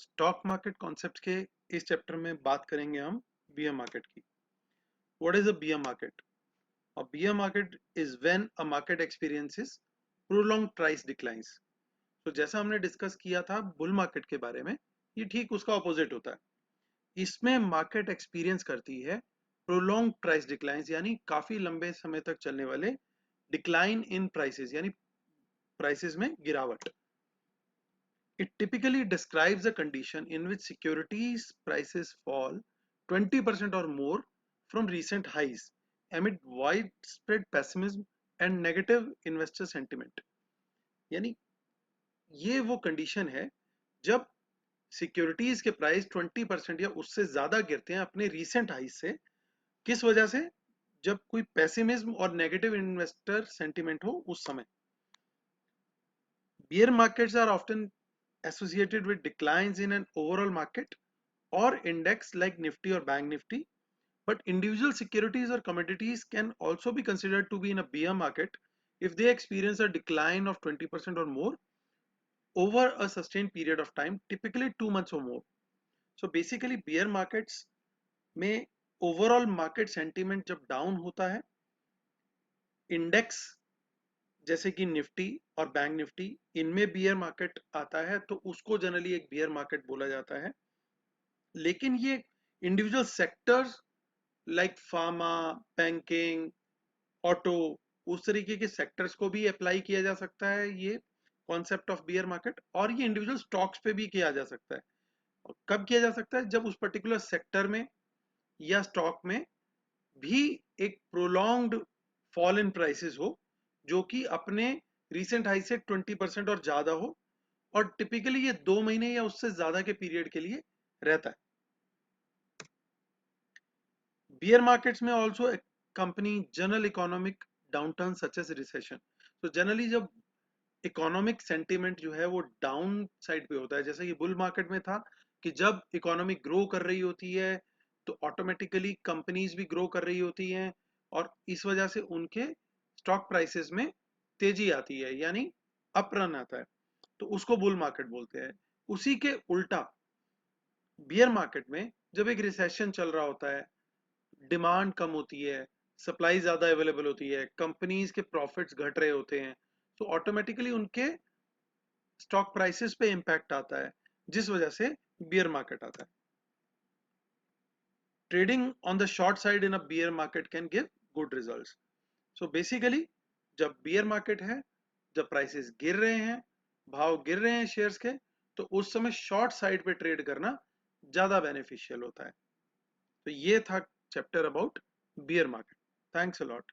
Stock market concept के इस chapter में बात करेंगे हम बियर मार्केट की। What is a beer market? A beer market is when a market experiences prolong price declines. तो जैसा हमने डिस्कस किया था बुल मार्केट के बारे में, ये ठीक उसका ऑपोजिट होता है। इसमें मार्केट एक्सपीरियंस करती है प्रोलॉन्ग प्राइस डिक्लाइंस, यानी काफी लंबे समय तक चलने वाले डिक्लाइन इन प्राइसेस, यानी प्राइसेस में गिरावट। It typically describes a condition in which securities prices fall 20% or more from recent highs amid widespread pessimism and negative investor sentiment। यानी ये वो कंडीशन है जब सिक्योरिटीज के प्राइस 20% या उससे ज्यादा गिरते हैं अपने रीसेंट हाई से। किस वजह से? जब कोई पेसिमिज्म और नेगेटिव इन्वेस्टर सेंटिमेंट हो उस समय। Bear markets are often associated with declines in an overall market or index like Nifty or Bank Nifty, but individual securities or commodities can also be considered to be in a bear market if they experience a decline of 20% or more over a sustained period of time, typically 2 months or more. So basically bear markets में overall market sentiment जब down होता है, index जैसे कि Nifty और bank Nifty, इनमें beer market आता है तो उसको जनरली एक बियर मार्केट बोला जाता है। लेकिन ये individual sectors like pharma, banking, auto, उस तरीके के सेक्टर्स को भी अप्लाई किया जा सकता है ये कॉन्सेप्ट ऑफ बियर मार्केट। और ये इंडिविजुअल स्टॉक्स पे भी किया जा सकता है। और कब किया जा सकता है? जब उस पर्टिकुलर सेक्टर में या स्टॉक में भी एक प्रोलॉन्ग्ड फॉल इन प्राइसेस हो, जो कि अपने रिसेंट हाई से 20% और ज्यादा हो, और टिपिकली ये 2 महीने या उससे ज्यादा के पीरियड के लिए रहता है। Bear markets में also accompany general economic downturn such as recession। तो जनरली जब इकोनॉमिक सेंटीमेंट जो है वो डाउन साइड पे होता है, जैसे कि बुल मार्केट में था कि जब इकोनॉमी ग्रो कर रही होती है तो ऑटोमेटिकली कंपनीज भी ग्रो कर रही होती हैं, और इस वजह से उनके स्टॉक प्राइसेस में तेजी आती है, यानी अप रन आता है, तो उसको बुल मार्केट बोलते हैं। उसी के उल्टा बियर मार्केट में जब एक रिसेशन चल रहा होता है, डिमांड कम होती है, सप्लाई ज्यादा अवेलेबल होती है, कंपनीज के प्रॉफिट्स घट रहे होते हैं, तो ऑटोमेटिकली उनके स्टॉक प्राइसेस पे इंपैक्ट आता है, जिस वजह से बियर मार्केट आता है। Trading on the short side in a beer market can give good results. So basically जब बियर मार्केट है, जब प्राइसेस गिर रहे हैं, भाव गिर रहे हैं शेयर्स के, तो उस समय शॉर्ट साइड पे ट्रेड करना ज्यादा बेनिफिशियल होता है। तो ये था chapter about beer market. Thanks a lot.